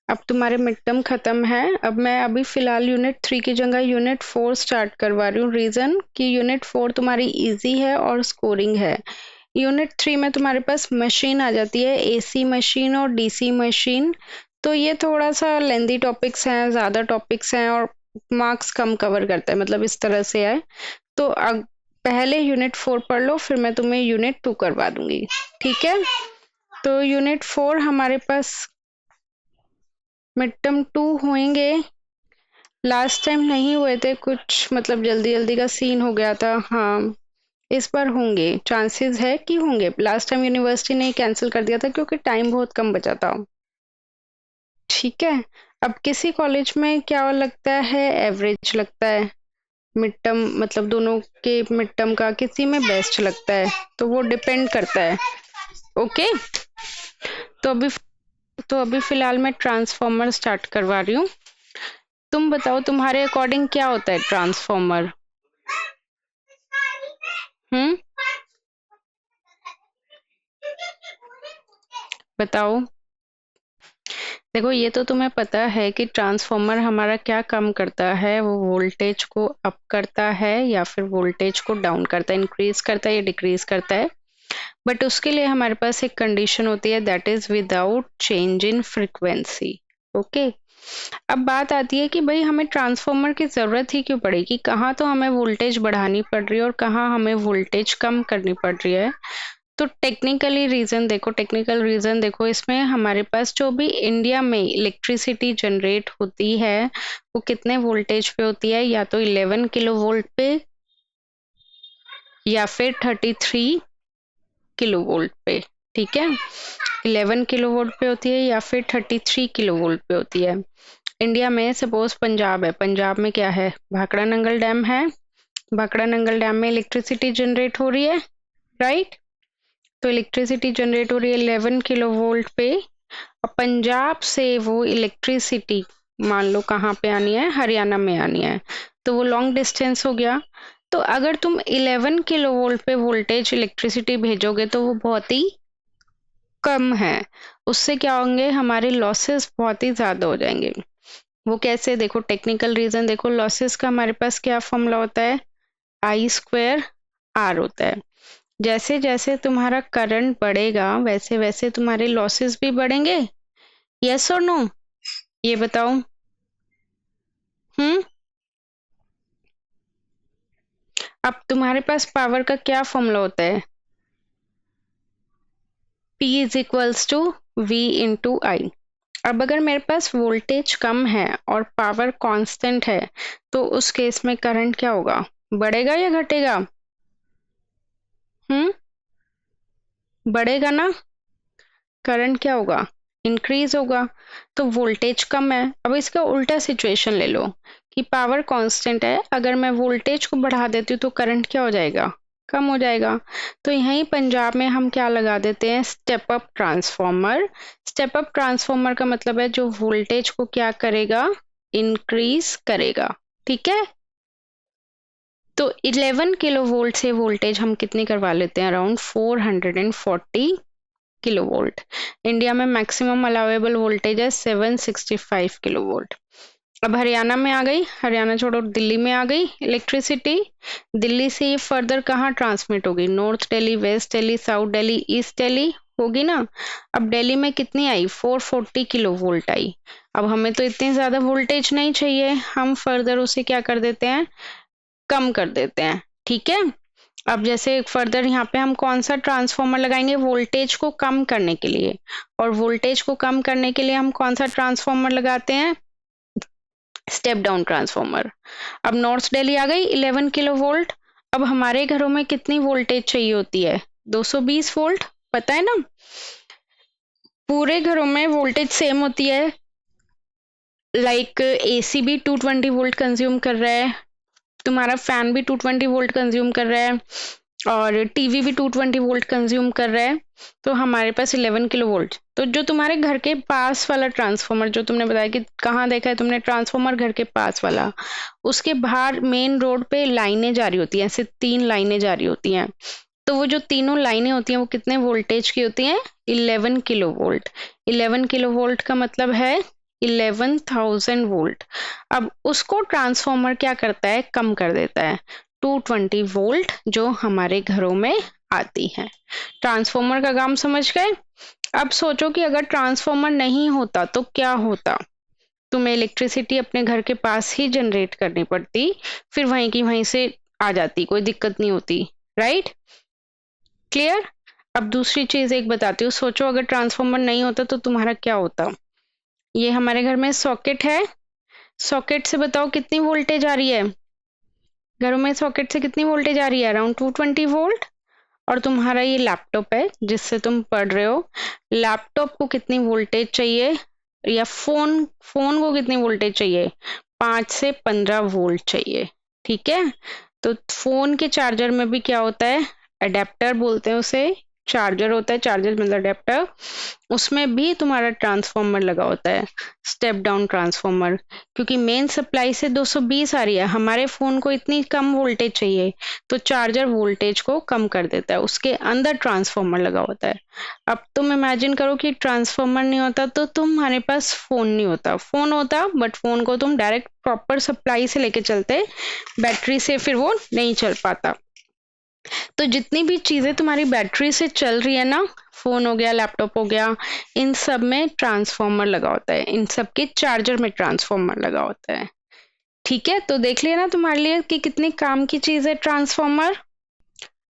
अब तुम्हारे mid term खत्म है। अब मैं अभी फिलहाल यूनिट 3 की जगह यूनिट 4 स्टार्ट करवा रही हूँ। रीजन कि यूनिट 4 तुम्हारी इजी है और स्कोरिंग है। यूनिट 3 में तुम्हारे पास मशीन आ जाती है, एसी मशीन और डीसी मशीन। तो ये थोड़ा सा लेंदी टॉपिक्स हैं, ज्यादा टॉपिक्स हैं और मार्क्स कम कवर करता है, मतलब इस तरह से है। तो पहले यूनिट 4 पढ़ लो, फिर मैं तुम्हें यूनिट 2 करवा दूंगी, ठीक है। तो यूनिट 4 हमारे पास मिड टर्म 2 होंगे। लास्ट टाइम नहीं हुए थे, कुछ मतलब जल्दी जल्दी का सीन हो गया था। हाँ, इस बार होंगे, चांसेस है कि होंगे। लास्ट टाइम यूनिवर्सिटी ने कैंसिल कर दिया था क्योंकि टाइम बहुत कम बचा था, ठीक है। अब किसी कॉलेज में क्या लगता है, एवरेज लगता है मिड टर्म, मतलब दोनों के मिड टर्म का किसी में बेस्ट लगता है, तो वो डिपेंड करता है। ओके, तो अभी फिलहाल मैं ट्रांसफॉर्मर स्टार्ट करवा रही हूँ। तुम बताओ तुम्हारे अकॉर्डिंग क्या होता है ट्रांसफॉर्मर? हम्म, बताओ। देखो, ये तो तुम्हें पता है कि ट्रांसफॉर्मर हमारा क्या काम करता है, वो वोल्टेज को अप करता है या फिर वोल्टेज को डाउन करता है, इंक्रीज करता है या डिक्रीज करता है। बट उसके लिए हमारे पास एक कंडीशन होती है, that is without change in frequency. Okay, अब बात आती है कि भाई हमें ट्रांसफॉर्मर की जरूरत ही क्यों पड़ेगी, कहाँ तो हमें वोल्टेज बढ़ानी पड़ रही है और कहाँ हमें वोल्टेज कम करनी पड़ रही है। तो टेक्निकल रीजन देखो, इसमें हमारे पास जो भी इंडिया में इलेक्ट्रिसिटी जनरेट होती है वो कितने वोल्टेज पे होती है, या तो 11 किलो वोल्ट पे या फिर 33 किलो वोल्ट पे, ठीक है। 11 किलो वोल्ट पे होती है या फिर 33 किलो वोल्ट पे होती है। इंडिया में सपोज पंजाब है, पंजाब में क्या है, भाखड़ा नंगल डैम है। भाखड़ा नंगल डैम में इलेक्ट्रिसिटी जनरेट हो रही है, राइट। तो इलेक्ट्रिसिटी जनरेट हो रही है 11 किलो वोल्ट पे। और पंजाब से वो इलेक्ट्रिसिटी मान लो कहाँ पे आनी है, हरियाणा में आनी है, तो वो लॉन्ग डिस्टेंस हो गया। तो अगर तुम 11 किलो वोल्ट पे वोल्टेज इलेक्ट्रिसिटी भेजोगे तो वो बहुत ही कम है। उससे क्या होंगे, हमारे लॉसेस बहुत ही ज्यादा हो जाएंगे। वो कैसे, देखो टेक्निकल रीजन देखो, लॉसेस का हमारे पास क्या फॉर्मूला होता है, आई स्क्वायर आर होता है। जैसे जैसे तुम्हारा करंट बढ़ेगा वैसे वैसे तुम्हारे लॉसेस भी बढ़ेंगे, यस और नो, ये बताओ। हम्म, अब तुम्हारे पास पावर का क्या फॉर्मूला होता है, P is equals to V into I. अब अगर मेरे पास वोल्टेज कम है और पावर कांस्टेंट है, तो उस केस में करंट क्या होगा, बढ़ेगा या घटेगा? हम्म, बढ़ेगा ना। करंट क्या होगा, इंक्रीज होगा। तो वोल्टेज कम है, अब इसका उल्टा सिचुएशन ले लो कि पावर कांस्टेंट है, अगर मैं वोल्टेज को बढ़ा देती हूँ तो करंट क्या हो जाएगा, कम हो जाएगा। तो यहीं पंजाब में हम क्या लगा देते हैं, step up transformer. Step up transformer का मतलब है जो वोल्टेज को क्या करेगा, इंक्रीज करेगा, ठीक है। तो 11 किलो वोल्ट से वोल्टेज हम कितनी करवा लेते हैं, अराउंड 440 किलो वोल्ट। इंडिया में मैक्सिमम अलाउेबल वोल्टेज है 765 किलो वोल्ट। अब हरियाणा में आ गई, हरियाणा छोड़ो दिल्ली में आ गई इलेक्ट्रिसिटी। दिल्ली से ये फर्दर कहाँ ट्रांसमिट होगी, north Delhi, west Delhi, south Delhi, east Delhi होगी ना। अब दिल्ली में कितनी आई, 440 किलो वोल्ट आई। अब हमें तो इतनी ज्यादा वोल्टेज नहीं चाहिए, हम फर्दर उसे क्या कर देते हैं, कम कर देते हैं, ठीक है। अब जैसे फर्दर यहाँ पे हम कौन सा ट्रांसफॉर्मर लगाएंगे, वोल्टेज को कम करने के लिए। और वोल्टेज को कम करने के लिए हम कौन सा ट्रांसफॉर्मर लगाते हैं, स्टेप डाउन ट्रांसफॉर्मर। अब नॉर्थ दिल्ली आ गई 11 किलो वोल्ट। अब हमारे घरों में कितनी वोल्टेज चाहिए होती है, 220 वोल्ट, पता है ना। पूरे घरों में वोल्टेज सेम होती है, लाइक एसी भी 220 वोल्ट कंज्यूम कर रहा है, तुम्हारा फैन भी 220 वोल्ट कंज्यूम कर रहा है, और टीवी भी 220 वोल्ट कंज्यूम कर रहा है। तो हमारे पास 11 किलो वोल्ट। तो जो तुम्हारे घर के पास वाला ट्रांसफॉर्मर, जो तुमने बताया कि कहाँ देखा है तुमने ट्रांसफॉर्मर, घर के पास वाला, उसके बाहर मेन रोड पे लाइनें जा रही होती हैं, ऐसे 3 लाइनें जा रही होती हैं। तो वो जो तीनों लाइनें होती हैं वो कितने वोल्टेज की होती हैं, 11 किलो वोल्ट। 11 किलो वोल्ट का मतलब है 11,000 वोल्ट। अब उसको ट्रांसफॉर्मर क्या करता है, कम कर देता है 220 वोल्ट जो हमारे घरों में आती है। ट्रांसफॉर्मर का काम समझ गए। अब सोचो कि अगर ट्रांसफॉर्मर नहीं होता तो क्या होता, तुम्हें इलेक्ट्रिसिटी अपने घर के पास ही जनरेट करनी पड़ती, फिर वहीं की वहीं से आ जाती, कोई दिक्कत नहीं होती, राइट? क्लियर? अब दूसरी चीज एक बताती हूँ। सोचो अगर ट्रांसफॉर्मर नहीं होता तो तुम्हारा क्या होता। ये हमारे घर में सॉकेट है, सॉकेट से बताओ कितनी वोल्टेज आ रही है, घरों में सॉकेट से कितनी वोल्टेज आ रही है, अराउंड 220 वोल्ट। और तुम्हारा ये लैपटॉप है जिससे तुम पढ़ रहे हो, लैपटॉप को कितनी वोल्टेज चाहिए, या फोन फोन को कितनी वोल्टेज चाहिए, 5 से 15 वोल्ट चाहिए। ठीक है, तो फोन के चार्जर में भी क्या होता है, अडेप्टर बोलते हैं उसे, चार्जर होता है, चार्जर मतलब अडेप्टर, उसमें भी तुम्हारा ट्रांसफॉर्मर लगा होता है, स्टेप डाउन ट्रांसफॉर्मर, क्योंकि मेन सप्लाई से 220 आ रही है, हमारे फोन को इतनी कम वोल्टेज चाहिए, तो चार्जर वोल्टेज को कम कर देता है, उसके अंदर ट्रांसफॉर्मर लगा होता है। अब तुम इमेजिन करो कि ट्रांसफॉर्मर नहीं होता तो तुम्हारे पास फोन नहीं होता, फोन होता बट फोन को तुम डायरेक्ट प्रॉपर सप्लाई से लेके चलते, बैटरी से फिर वो नहीं चल पाता। तो जितनी भी चीजें तुम्हारी बैटरी से चल रही है ना, फोन हो गया, लैपटॉप हो गया, इन सब में ट्रांसफॉर्मर लगा होता है, इन सब के चार्जर में ट्रांसफॉर्मर लगा होता है। ठीक है, तो देख लिया ना तुम्हारे लिए कि कितनी काम की चीज है ट्रांसफॉर्मर।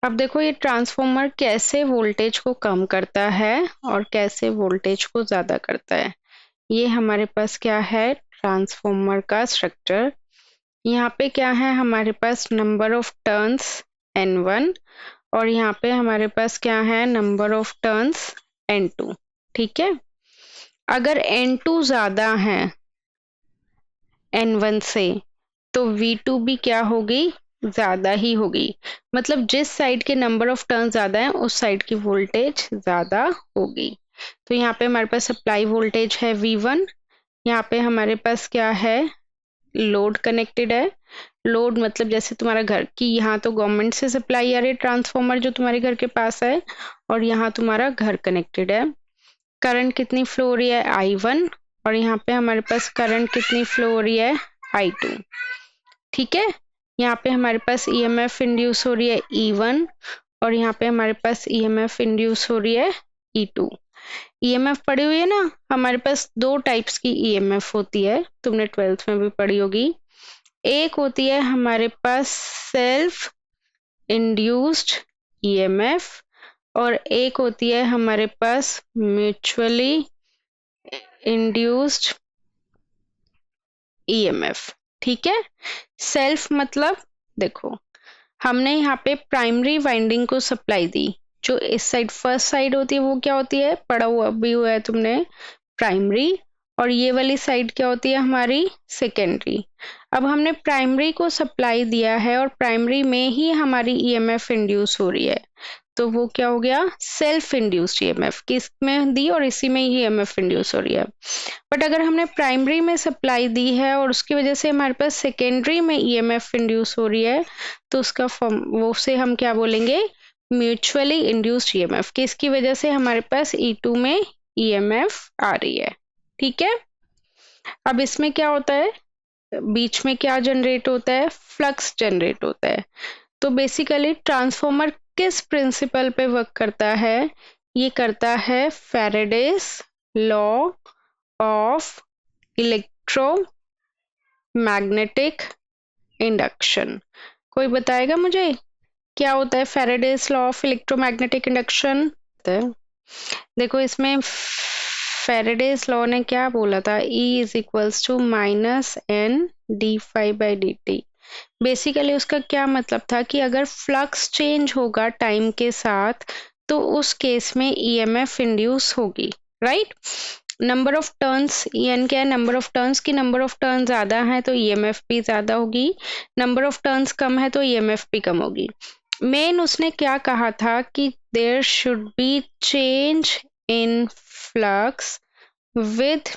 अब देखो ये ट्रांसफॉर्मर कैसे वोल्टेज को कम करता है और कैसे वोल्टेज को ज्यादा करता है। ये हमारे पास क्या है, ट्रांसफॉर्मर का स्ट्रक्चर। यहाँ पे क्या है, हमारे पास नंबर ऑफ टर्न्स N1, और यहाँ पे हमारे पास क्या है, नंबर ऑफ टर्न्स N2। ठीक है, अगर N2 ज्यादा है N1 से तो V2 भी क्या होगी, ज्यादा ही होगी। मतलब जिस साइड के नंबर ऑफ टर्न ज्यादा है उस साइड की वोल्टेज ज्यादा होगी। तो यहाँ पे हमारे पास सप्लाई वोल्टेज है V1, यहाँ पे हमारे पास क्या है, लोड कनेक्टेड है। लोड मतलब जैसे तुम्हारा घर की, यहाँ तो गवर्नमेंट से सप्लाई आ रही है ट्रांसफॉर्मर जो तुम्हारे घर के पास है, और यहाँ तुम्हारा घर कनेक्टेड है। करंट कितनी फ्लो हो रही है, I1, और यहाँ पे हमारे पास करंट कितनी फ्लो हो रही है, I2। ठीक है, यहाँ पे हमारे पास EMF इंड्यूस हो रही है E1, और यहाँ पे हमारे पास EMF इंड्यूस हो रही है E2। EMF पढ़ी हुई है ना, हमारे पास दो टाइप्स की EMF होती है, तुमने 12th में भी पढ़ी होगी। एक होती है हमारे पास सेल्फ इंड्यूस्ड EMF, और एक होती है हमारे पास म्यूचुअली इंड्यूस्ड EMF। ठीक है, सेल्फ मतलब देखो, हमने यहाँ पे प्राइमरी वाइंडिंग को सप्लाई दी, जो इस साइड फर्स्ट साइड होती है वो क्या होती है, पढ़ा हुआ भी हुआ है तुमने, प्राइमरी, और ये वाली साइड क्या होती है हमारी, सेकेंडरी। अब हमने प्राइमरी को सप्लाई दिया है और प्राइमरी में ही हमारी EMF इंड्यूस हो रही है, तो वो क्या हो गया, सेल्फ इंड्यूस्ड EMF, किस में दी, और इसी में ही EMF इंड्यूस हो रही है। बट अगर हमने प्राइमरी में सप्लाई दी है और उसकी वजह से हमारे पास सेकेंडरी में EMF इंड्यूस हो रही है, तो उसका फॉर्म वो से हम क्या बोलेंगे, म्यूचुअली इंड्यूस्ड EMF, किसकी वजह से हमारे पास E2 में EMF आ रही है। ठीक है, अब इसमें क्या होता है, बीच में क्या जनरेट होता है, फ्लक्स जनरेट होता है। तो बेसिकली ट्रांसफॉर्मर किस प्रिंसिपल पे वर्क करता है, ये करता है Faraday's law of electromagnetic induction. कोई बताएगा मुझे क्या होता है Faraday's law of electromagnetic induction? देखो इसमें फैराडेज लॉ ने क्या बोला था, E is equals to minus N D five by D T. Basically उसका क्या मतलब था कि अगर फ्लक्स चेंज होगा टाइम के साथ तो उस केस में EMF इंड्यूस होगी, right? Number of turns, N क्या है, नंबर ऑफ टर्न्स की, नंबर ऑफ टर्न ज्यादा है तो EMF भी ज्यादा होगी, नंबर ऑफ टर्न्स कम है तो EMF भी कम होगी। मेन उसने क्या कहा था कि there should be change in flux with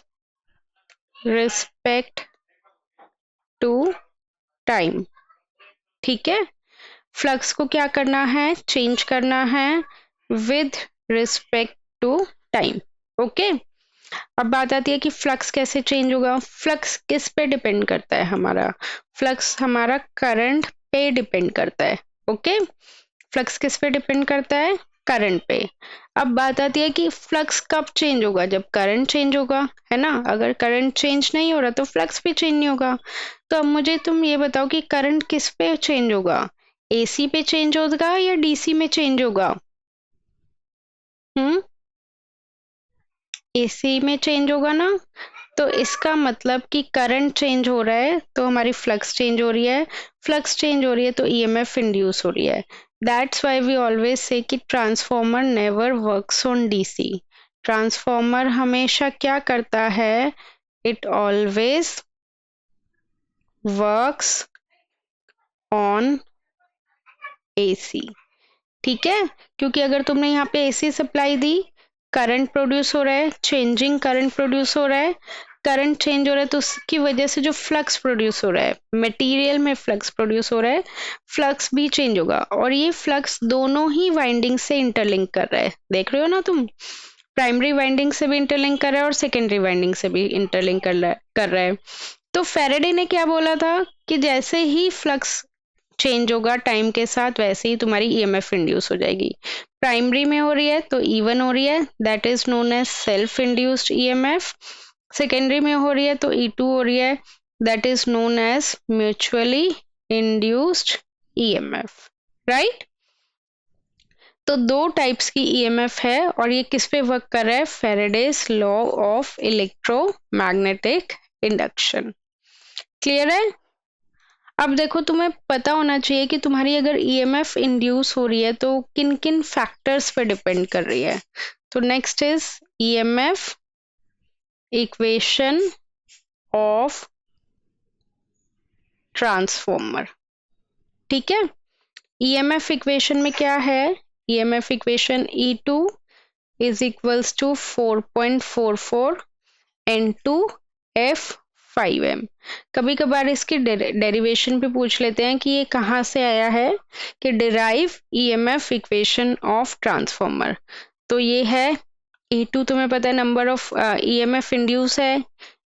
respect to time. ठीक है, फ्लक्स को क्या करना है, चेंज करना है with respect to time. Okay, अब बात आती है कि फ्लक्स कैसे चेंज होगा। फ्लक्स किस पे डिपेंड करता है हमारा? फ्लक्स हमारा करंट पे डिपेंड करता है। ओके, फ्लक्स किस पे डिपेंड करता है? करंट पे। अब बात आती है कि फ्लक्स कब चेंज होगा? जब करंट चेंज होगा, है ना। अगर करंट चेंज नहीं हो रहा तो फ्लक्स भी चेंज नहीं होगा। तो अब मुझे तुम ये बताओ कि करंट किस पे चेंज होगा? एसी पे चेंज होगा या डीसी में चेंज होगा? हम्म, एसी में चेंज होगा ना। तो इसका मतलब कि करंट चेंज हो रहा है तो हमारी फ्लक्स चेंज हो रही है, फ्लक्स चेंज हो रही है तो ईएमएफ इंड्यूस हो रही है। That's why we always say कि transformer never works on DC. Transformer हमेशा क्या करता है? It always works on AC. ठीक है, क्योंकि अगर तुमने यहाँ पे एसी सप्लाई दी, करंट प्रोड्यूस हो रहा है, चेंजिंग करंट प्रोड्यूस हो रहा है, करंट चेंज हो रहा है तो उसकी वजह से जो फ्लक्स प्रोड्यूस हो रहा है, मटेरियल में फ्लक्स प्रोड्यूस हो रहा है, फ्लक्स भी चेंज होगा। और ये फ्लक्स दोनों ही वाइंडिंग से इंटरलिंक कर रहा है। देख रहे हो ना तुम, प्राइमरी वाइंडिंग से भी इंटरलिंक कर रहा है और सेकेंडरी वाइंडिंग से भी इंटरलिंक कर रहा है। तो फेरेडे ने क्या बोला था कि जैसे ही फ्लक्स चेंज होगा टाइम के साथ वैसे ही तुम्हारी ईएमएफ इंड्यूस हो जाएगी। प्राइमरी में हो रही है तो E1 हो रही है, that is known as self induced EMF. Secondary में हो रही है तो E2 हो रही है, that is known as mutually induced EMF. Right. तो दो टाइप्स की ईएमएफ है और ये किस पे वर्क कर रहा है? Faraday's law of electromagnetic induction. Clear है? अब देखो, तुम्हें पता होना चाहिए कि तुम्हारी अगर ईएमएफ इंड्यूस हो रही है तो किन किन फैक्टर्स पे डिपेंड कर रही है। तो next is EMF equation of transformer. ठीक है, ईएमएफ इक्वेशन में क्या है? EMF equation E2 is equals to 4.44 N2F5M। कभी कभार इसकी डेरिवेशन भी पूछ लेते हैं कि ये कहाँ से आया है, कि derive EMF equation of transformer. तो ये है E2 तुम्हें पता है नंबर ऑफ ईएमएफ इंड्यूस है,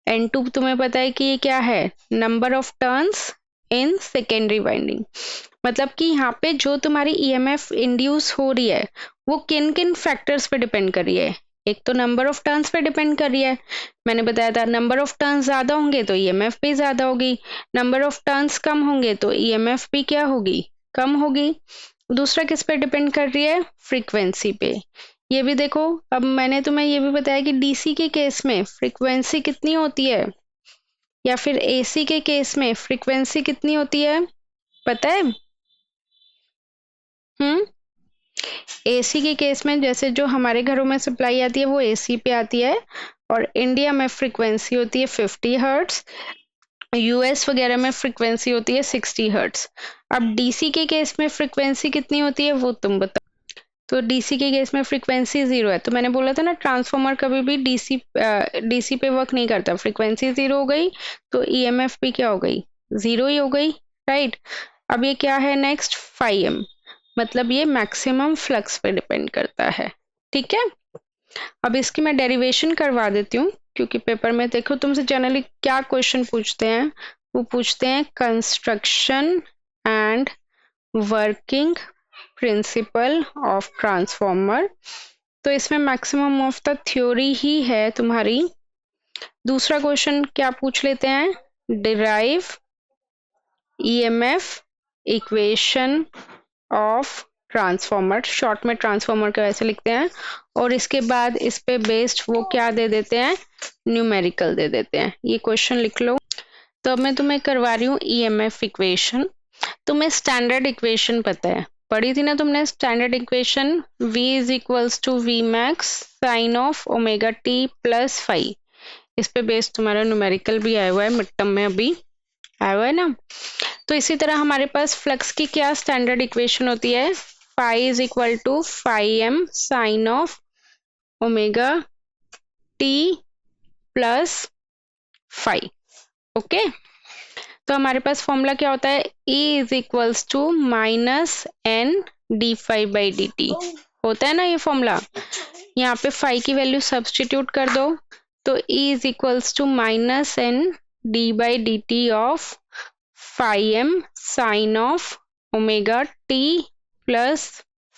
N2 तुम्हें पता है कि ये क्या है? Number of turns in secondary winding. मतलब कि यहाँ पे जो तुम्हारी ईएमएफ इंड्यूस हो रही है वो किन किन फैक्टर्स पे डिपेंड कर रही है? एक तो नंबर ऑफ टर्न्स पे डिपेंड कर रही है, मैंने बताया था नंबर ऑफ टर्न्स ज्यादा होंगे तो ईएमएफ भी ज्यादा होगी, नंबर ऑफ टर्न्स कम होंगे तो ईएमएफ भी क्या होगी? कम होगी। दूसरा किस पे डिपेंड कर रही है? फ्रीक्वेंसी पे। ये भी देखो, अब मैंने तुम्हें ये भी बताया कि डीसी के केस में फ्रीक्वेंसी कितनी होती है या फिर एसी के केस में फ्रीक्वेंसी कितनी होती है, पता है? हम्म, एसी के केस में जैसे जो हमारे घरों में सप्लाई आती है वो एसी पे आती है और इंडिया में फ्रीक्वेंसी होती है 50 हर्ट्स, यूएस वगैरह में फ्रीक्वेंसी होती है 60 हर्ट्स। अब डीसी के केस में फ्रीक्वेंसी कितनी होती है वो तुम बताओ। तो डीसी के केस में फ्रीक्वेंसी 0 है, तो मैंने बोला था ना ट्रांसफॉर्मर कभी भी डीसी पे वर्क नहीं करता। फ्रीक्वेंसी 0 हो गई तो ईएमएफ भी क्या हो गई? 0 ही हो गई। राइट। अब ये क्या है नेक्स्ट? 5M, मतलब ये मैक्सिमम फ्लक्स पे डिपेंड करता है। ठीक है, अब इसकी मैं डेरिवेशन करवा देती हूँ क्योंकि पेपर में देखो तुमसे जनरली क्या क्वेश्चन पूछते हैं, वो पूछते हैं construction and working principle of transformer. तो इसमें मैक्सिमम ऑफ द थ्योरी ही है तुम्हारी। दूसरा क्वेश्चन क्या पूछ लेते हैं? Derive EMF equation of transformer, short में ट्रांसफॉर्मर का वैसे लिखते हैं, और इसके बाद इस पे बेस्ड वो क्या दे देते हैं? न्यूमेरिकल दे देते हैं। ये क्वेश्चन लिख लो। तो अब मैं तुम्हें करवा रही हूँ ईएमएफ इक्वेशन। तुम्हें स्टैंडर्ड इक्वेशन पता है, पढ़ी थी ना तुमने standard equation? V is equals to V max sine of omega T plus five. इस पे बेस्ड तुम्हारा न्यूमेरिकल भी आया हुआ है, मिड टर्म में अभी आया हुआ है ना। तो इसी तरह हमारे पास फ्लक्स की क्या स्टैंडर्ड इक्वेशन होती है? Phi is equal to 5M sine of omega T plus five. Okay, तो हमारे पास फॉर्मूला क्या होता है? E is equals to minus N D five by D T होता है ना ये फॉर्मूला। यहाँ पे फाई की वैल्यू सब्सटीट्यूट कर दो तो E is equals to minus N D by D T of phi M sine of omega T plus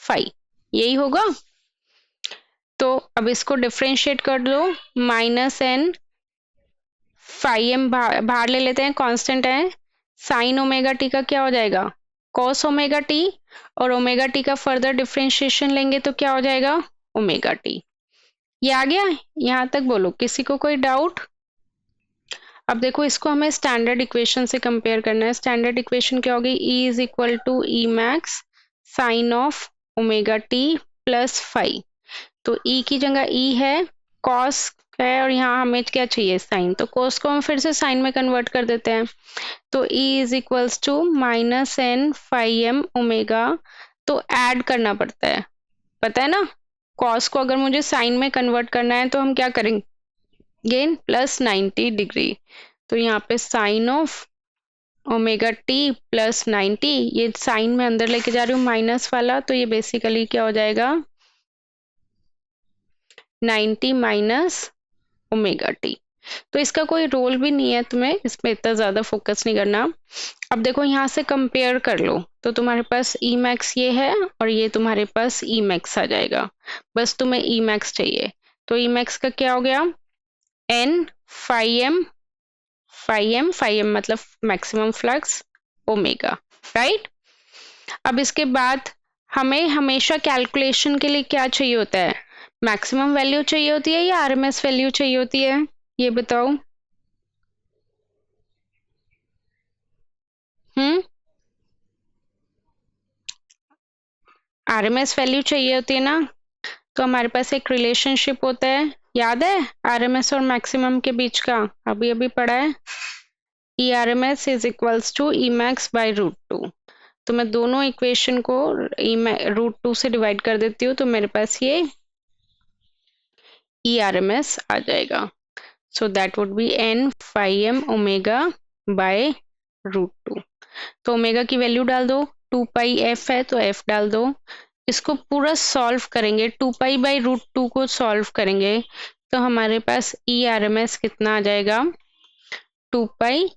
phi, यही होगा। तो अब इसको डिफ्रेंशिएट कर दो, माइनस एन फाई एम बाहर ले लेते हैं, कांस्टेंट है, साइन ओमेगा टी का क्या हो जाएगा कॉस ओमेगा टी, और ओमेगा टी का फर्दर डिफ्रेंशिएशन लेंगे तो क्या हो जाएगा ओमेगा टी। ये आ गया, यहाँ तक बोलो, किसी को कोई डाउट? अब देखो इसको हमें स्टैंडर्ड इक्वेशन से कंपेयर करना है। स्टैंडर्ड इक्वेशन क्या होगी, E is equal to E max sine of omega T plus phi. तो E की जगह E है, कॉस है, और यहाँ हमें क्या चाहिए साइन, तो कॉस को हम फिर से साइन में कन्वर्ट कर देते हैं। तो E is equals to minus N phi M omega, तो ऐड करना पड़ता है, पता है ना। कॉस को अगर मुझे साइन में कन्वर्ट करना है तो हम क्या करेंगे, प्लस 90 डिग्री। तो यहाँ पे sine of omega T plus 90, ये साइन में अंदर लेके जा रही हूँ माइनस वाला, तो ये बेसिकली क्या हो जाएगा 90 माइनस ओमेगा टी। तो इसका कोई रोल भी नहीं है, तुम्हें इसमें इतना ज्यादा फोकस नहीं करना। अब देखो यहाँ से कंपेयर कर लो, तो तुम्हारे पास ई मैक्स ये है और ये तुम्हारे पास ई मैक्स आ जाएगा, बस तुम्हें ई मैक्स चाहिए। तो ई मैक्स का क्या हो गया, N phi M, phi M मतलब मैक्सिमम फ्लक्स ओमेगा, राइट। अब इसके बाद हमें हमेशा कैलकुलेशन के लिए क्या चाहिए होता है, मैक्सिमम वैल्यू चाहिए होती है या आरएमएस वैल्यू चाहिए होती है, ये बताओ। आरएमएस वैल्यू चाहिए होती है ना। तो हमारे पास एक रिलेशनशिप होता है, याद है आरएमएस और मैक्सिमम के बीच का, अभी अभी पढ़ा है, E RMS is equals to E max by root two. तो मैं दोनों इक्वेशन को रूट टू से डिवाइड कर देती हूँ, तो मेरे पास ये ई आरएमएस आ जाएगा। So that would be N phi M omega by root two. तो ओमेगा की वैल्यू डाल दो, 2 पाई एफ है तो एफ डाल दो। इसको पूरा सॉल्व करेंगे, 2 पाई बाई रूट टू को सॉल्व करेंगे तो हमारे पास ई आर एम एस कितना आ जाएगा 2 पाई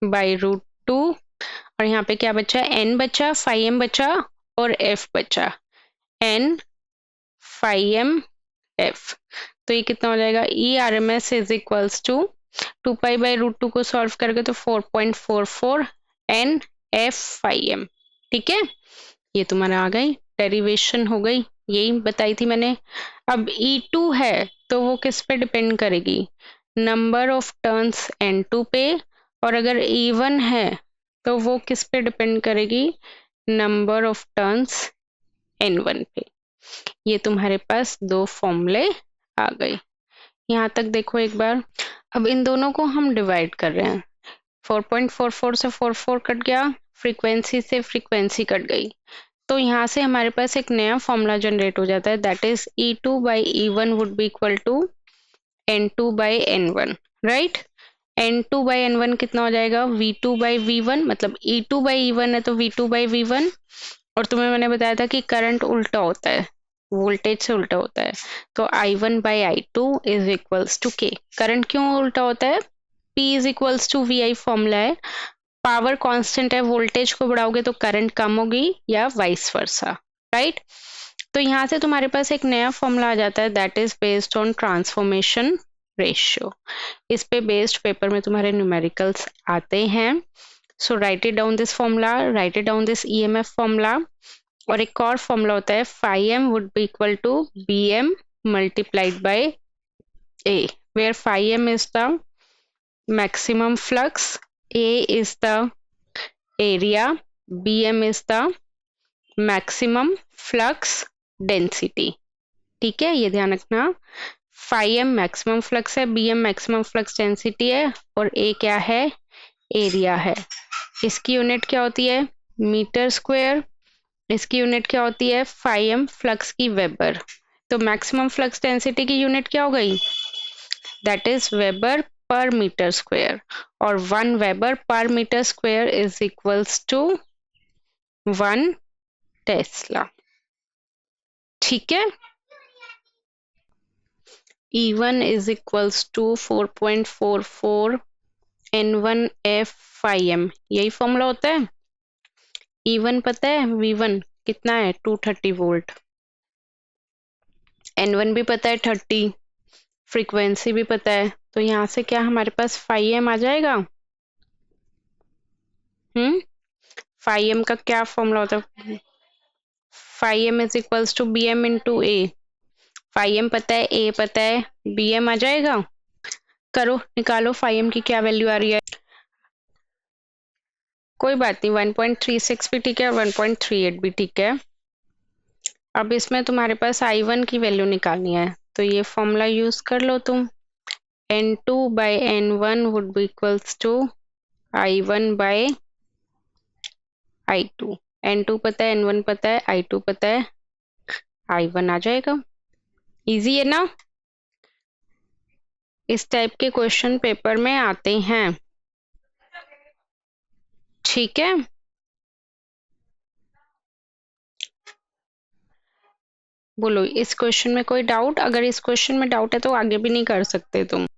बाई रूट टू, और यहाँ पे क्या बचा, एन बचा, फाई एम बचा और एफ बचा, एन फाई एम एफ। तो ये कितना हो जाएगा, E R M S is equals to 2 pi by root two को सॉल्व करके तो 4.44 एन एफ फाई एम। ठीक है, ये तुम्हारा आ गई, डेरिवेशन हो गई, यही बताई थी मैंने। अब E2 है तो वो किस पे डिपेंड करेगी, नंबर ऑफ टर्न्स N2 पे, और अगर E1 है तो वो किस पे डिपेंड करेगी, नंबर ऑफ टर्न्स N1 पे। ये तुम्हारे पास दो फॉर्मूले आ गए, यहाँ तक देखो एक बार। अब इन दोनों को हम डिवाइड कर रहे हैं, 4.44 से 44 कट गया, फ्रीक्वेंसी से फ्रीक्वेंसी कट गई, तो यहाँ से हमारे पास एक नया फॉर्मूला जनरेट हो जाता है, that is E2 by E1 would be equal to N2 by N1, right. N2 by N1 कितना हो जाएगा, V2 बाई V1, मतलब E2 बाई E1 है तो V2 बाई V1, और तुम्हें मैंने बताया था कि करंट उल्टा होता है, वोल्टेज से उल्टा होता है, तो I1 by I2 is equals to K। Current क्यों उल्टा होता है, P is equals to VI formula है, पावर कांस्टेंट है, वोल्टेज को बढ़ाओगे तो करंट कम होगी या वाइस वर्सा, राइट। तो यहाँ से तुम्हारे पास एक नया फॉर्मूला आ जाता है, that is based on transformation ratio. इस पे बेस्ड पेपर में तुम्हारे न्यूमेरिकल्स आते हैं, so write it down this formula, write it down this EMF formula. और एक और फॉर्मूला होता है, phi M would be equal to B M multiplied by A, where phi M is the maximum flux, A is the area, BM is the maximum flux density। ठीक है, ये ध्यान रखना, फाई एम मैक्सिमम फ्लक्स है, BM maximum flux density है, और A क्या है, एरिया है। इसकी यूनिट क्या होती है, मीटर स्क्वायर, इसकी यूनिट क्या होती है, फाई एम फ्लक्स की वेबर। तो मैक्सिमम फ्लक्स डेंसिटी की यूनिट क्या हो गई, that is weber per metre square, और 1 weber per metre square is equals to 1 tesla. ठीक है, E1 is equals to 4.44 N1 F5M, यही फॉर्मूला होता है। E1 पता है, V1 कितना है 230 वोल्ट, N1 भी पता है 30, फ्रीक्वेंसी भी पता है, तो यहाँ से क्या हमारे पास 5M आ जाएगा। 5M का क्या फॉर्मूला होता है, 5M is equals to BM into A. 5M पता है, ए पता है, BM आ जाएगा। करो निकालो 5M की क्या वैल्यू आ रही है। कोई बात नहीं, 1.36 भी ठीक है और 1.38 भी ठीक है। अब इसमें तुम्हारे पास I1 की वैल्यू निकालनी है, तो ये फॉर्मूला यूज कर लो तुम। N2 by N1 would be equals to I1 by I2। N2 पता है, N1 पता है, I2 पता है, I1 आ जाएगा। इजी है ना। इस टाइप के क्वेश्चन पेपर में आते हैं, ठीक है। बोलो इस क्वेश्चन में कोई डाउट, अगर इस क्वेश्चन में डाउट है तो आगे भी नहीं कर सकते तुम।